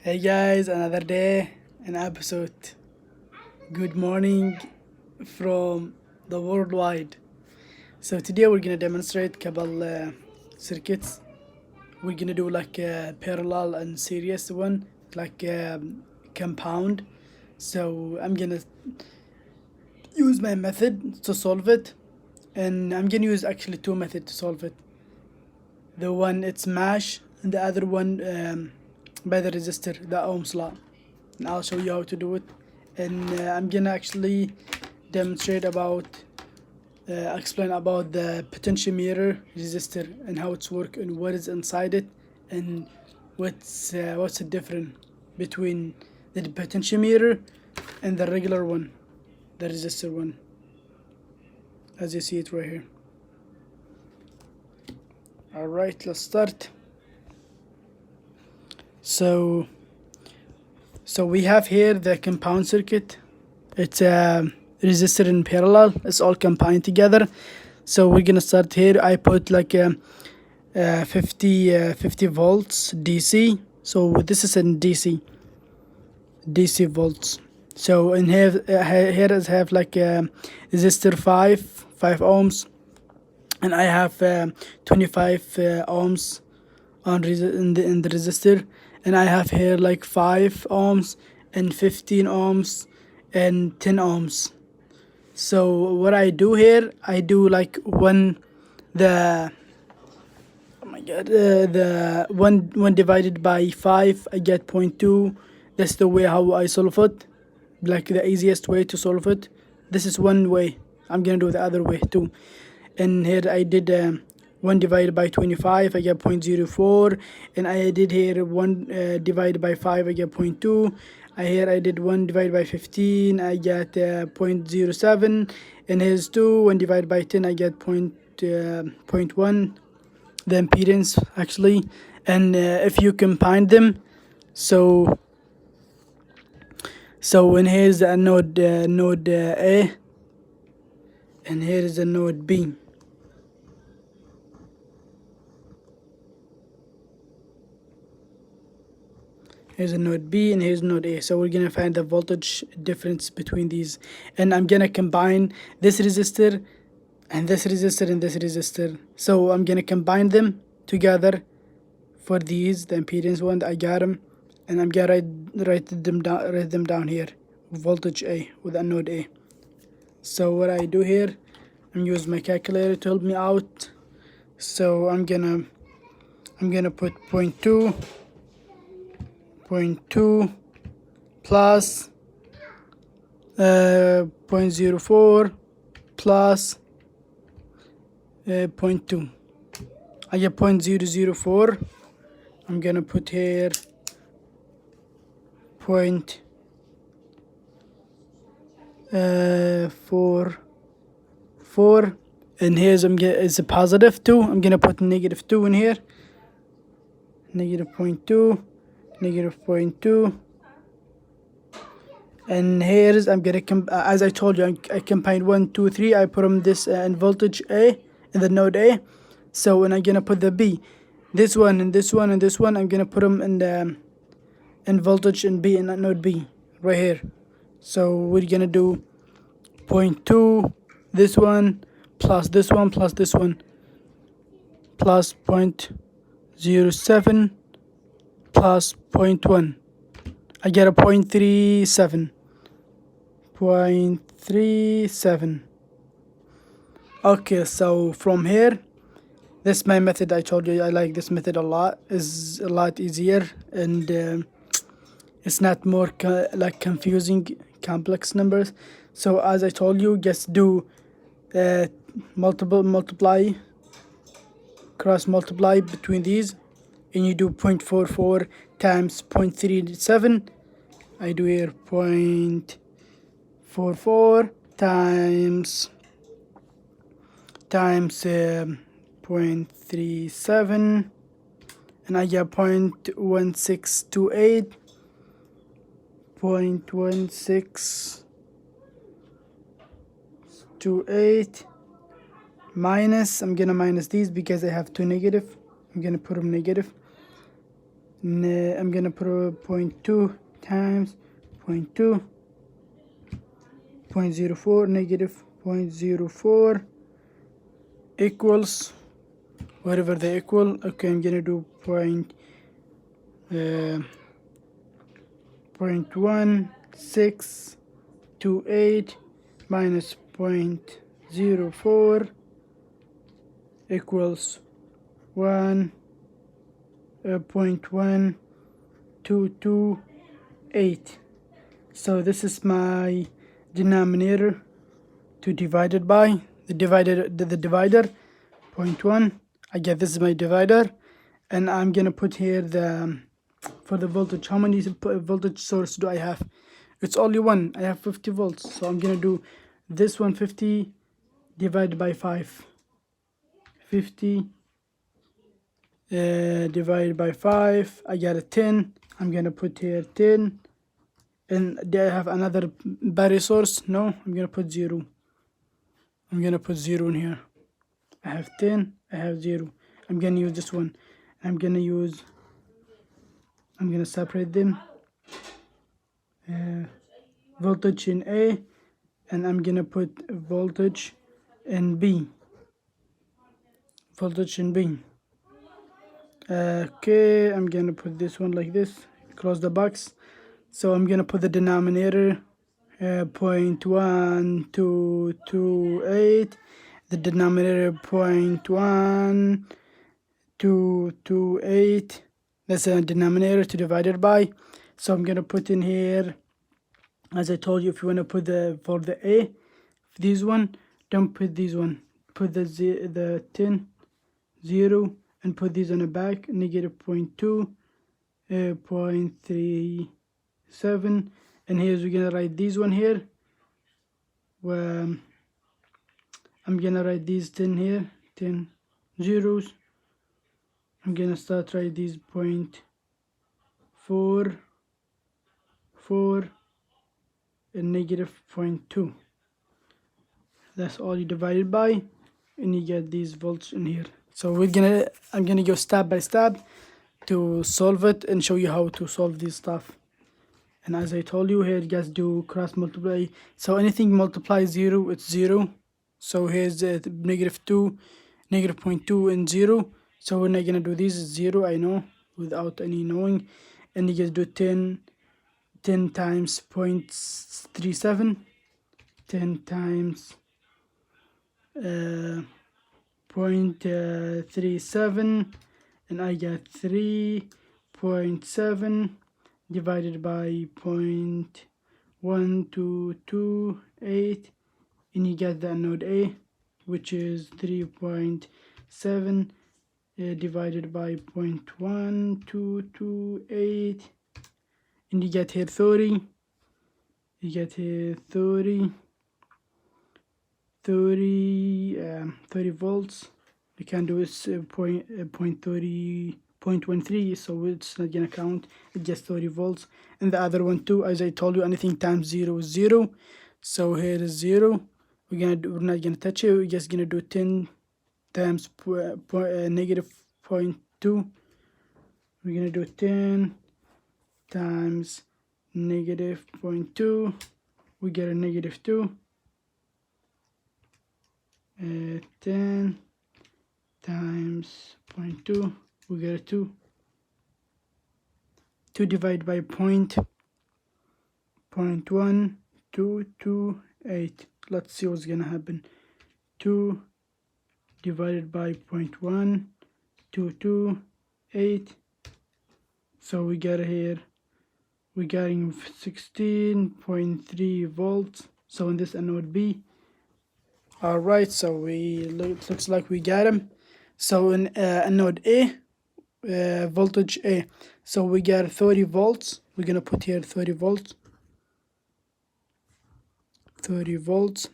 Hey guys, another day, an episode. Good morning from the worldwide. So today we're gonna demonstrate couple circuits. We're gonna do like a parallel and series one, like compound. So I'm gonna use my method to solve it, and I'm gonna use actually two methods to solve it. The one it's mash, and the other one by the resistor, the Ohm's law. And I'll show you how to do it. And I'm gonna actually demonstrate about, explain about the potentiometer resistor and how it's work and what is inside it, and what's the difference between the potentiometer and the regular one, the resistor one, as you see it right here. Alright, let's start. So we have here the compound circuit. It's a resistor in parallel. It's all combined together. So we're gonna start here. I put like a 50 volts DC. So this is in DC volts. So in here I have like a resistor 5 ohms, and I have 25 ohms on in the resistor, and I have here like 5 ohms and 15 ohms and 10 ohms. So what I do here, I do like the one divided by 5, I get 0.2. That's the way how I solve it, like the easiest way to solve it. This is one way. I'm gonna do the other way too. And here I did 1 divided by 25, I get 0.04, and I did here 1 divided by 5, I get 0.2. Here I did 1 divided by 15, I get 0.07, and here's 1 divided by 10, I get 0.1, the impedance actually. And if you combine them, so when here's a node A, and here is a node B. Here's a node B and here's node A. So we're gonna find the voltage difference between these, and I'm gonna combine this resistor and this resistor and this resistor. So I'm gonna combine them together for these, the impedance one. I got them, and I'm gonna write them down here. Voltage A with a node A. So what I do here, I'm use my calculator to help me out. So I'm gonna put 0.2 plus 0.04 plus 0.2. I get 0.004. I'm gonna put here 0.44, and here's it's a positive 2. I'm gonna put negative 2 in here. Negative 0.2. Negative 0.2, and here's I'm gonna as I told you, I combined 1, 2, 3. I put them this in voltage A in the node A. So when I'm gonna put the B, this one and this one and this one, I'm gonna put them in voltage in B, in that node B right here. So we're gonna do 0.2, this one plus this one plus this one plus 0.07 plus 0.1. I get a 0.37. 0.37. Okay, so from here, this is my method. I told you I like this method a lot. It's a lot easier, and it's not more like confusing complex numbers. So as I told you, just do cross multiply between these, and you do 0.44 times 0.37. I do here 0.44 times 0.37, and I get 0.1628. 0.1628 minus, I'm gonna minus these because I have 2 negative. I'm gonna put them negative. I'm gonna put 0.2 times 0.2, 0.04, negative 0.04 equals whatever they equal. Okay, I'm gonna do 0.1628 minus 0.04 equals 1.1228. So this is my denominator to divide it by. The divider 0.1. I get this is my divider, and I'm gonna put here the for the voltage. How many voltage source do I have? It's only one. I have 50 volts, so I'm gonna do this 150 divided by 5. 50 divided by 5. I got a 10. I'm gonna put here 10. And do I have another battery source? No, I'm gonna put 0. I'm gonna put 0 in here. I have 10, I have 0. I'm gonna use this one. I'm gonna separate them. Voltage in A, and I'm gonna put voltage in B. Voltage in B. Okay, I'm gonna put this one like this, close the box. So I'm gonna put the denominator 0.1228, the denominator 0.1228. That's a denominator to divide it by. So I'm gonna put in here, as I told you, if you want to put for the A, this one, don't put this one, put the 10, 0, and put this on the back, negative 0.2, 0.37, and here's we're gonna write this one here. I'm gonna write these 10 here, 10 zeros. I'm gonna start write these 0.44 and negative 0.2. That's all you divided by, and you get these volts in here. So I'm gonna go step by step to solve it and show you how to solve this stuff. And as I told you, here you guys do cross multiply. So anything multiply 0, it's 0. So here's negative 2, negative 0.2, and 0. So we're not gonna do this 0, I know, without any knowing. And you guys do 10 times 0.37, 10 times 0.37, and I get 3.7 divided by 0.1228, and you get the node A, which is 3.7 divided by 0.1228, and you get here 30. You get here 30 volts. We can do is 0.13, so it's not gonna count. It's just 30 volts. And the other one too, as I told you, anything times 0 is 0. So here is 0. We're not gonna touch it. We're just gonna do 10 times negative 0.2. We're gonna do 10 times negative 0.2. We get a negative 2. 10 times 0.2, we get a 2. 2 divided by 0.1228. Let's see what's gonna happen. 2 divided by 0.1228. So we get here, we're getting 16.3 volts. So in this anode B. Alright, so it looks like we got them. So in anode A, voltage A, so we got 30 volts. We're gonna put here 30 volts. 30 volts.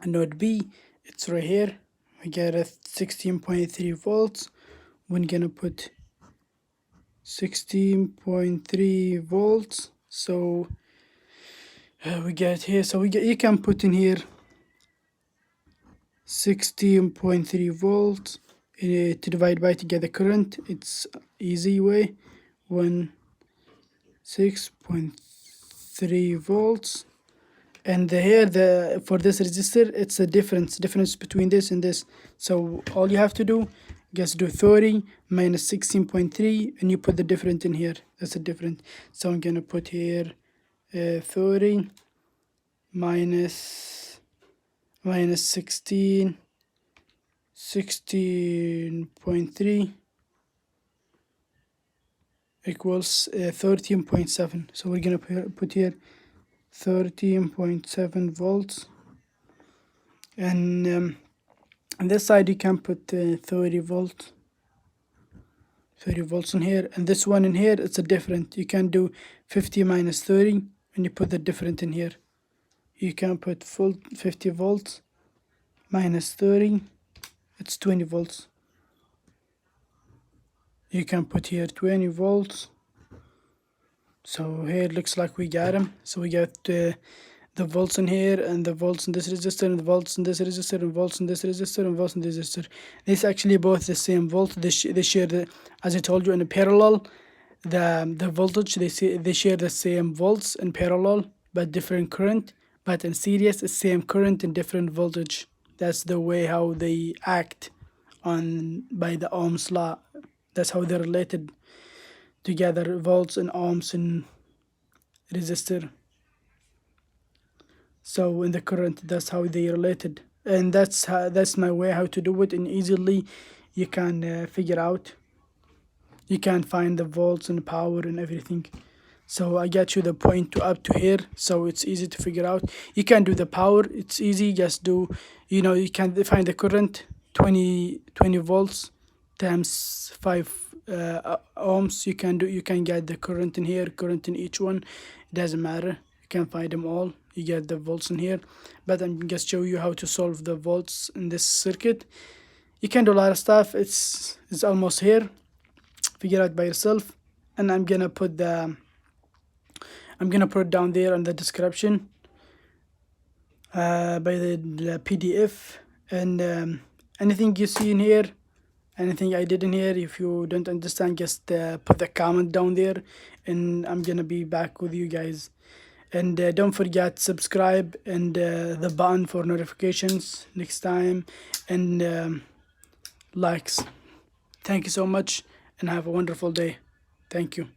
Anode B, it's right here. We got a 16.3 volts. We're gonna put 16.3 volts. So we get here. So you can put in here 16.3 volts to divide by to get the current. It's easy way. 6.3 volts. And here for this resistor, it's a difference between this and this. So all you have to do, just do 30 minus 16.3, and you put the difference in here. That's a difference. So I'm gonna put here 30 minus 16.3 equals 13.7. So we're gonna put here 13.7 volts, and on this side you can put 30 volts in here, and this one in here, it's a different. You can do 50 minus 30, and you put the different in here. You can put full 50 volts minus 30, it's 20 volts. You can put here 20 volts. So here it looks like we got them. So we got the volts in here, and the volts in this resistor, and the volts in this resistor, and volts in this resistor, and volts in this resistor. This actually both the same volt. They share the, as I told you, in a parallel, the voltage, they share the same volts in parallel but different current. But in series, it's same current and different voltage. That's the way how they act by the Ohm's law. That's how they're related together, volts and ohms and resistor. So in the current, that's how they related, and that's my way how to do it, and easily you can figure out. You can find the volts and the power and everything. So I got you the point to up to here, so it's easy to figure out. You can do the power, it's easy. Just do, you can find the current 20 volts times 5 ohms. You can get the current in here, current in each one. It doesn't matter, you can find them all. You get the volts in here, but I'm just show you how to solve the volts in this circuit. You can do a lot of stuff. It's almost here. Figure out by yourself, and I'm gonna put it down there in the description by the PDF, and anything you see in here, anything I did in here, if you don't understand, just put the comment down there, and I'm gonna be back with you guys. And don't forget subscribe and the button for notifications next time, and likes. Thank you so much, and have a wonderful day. Thank you.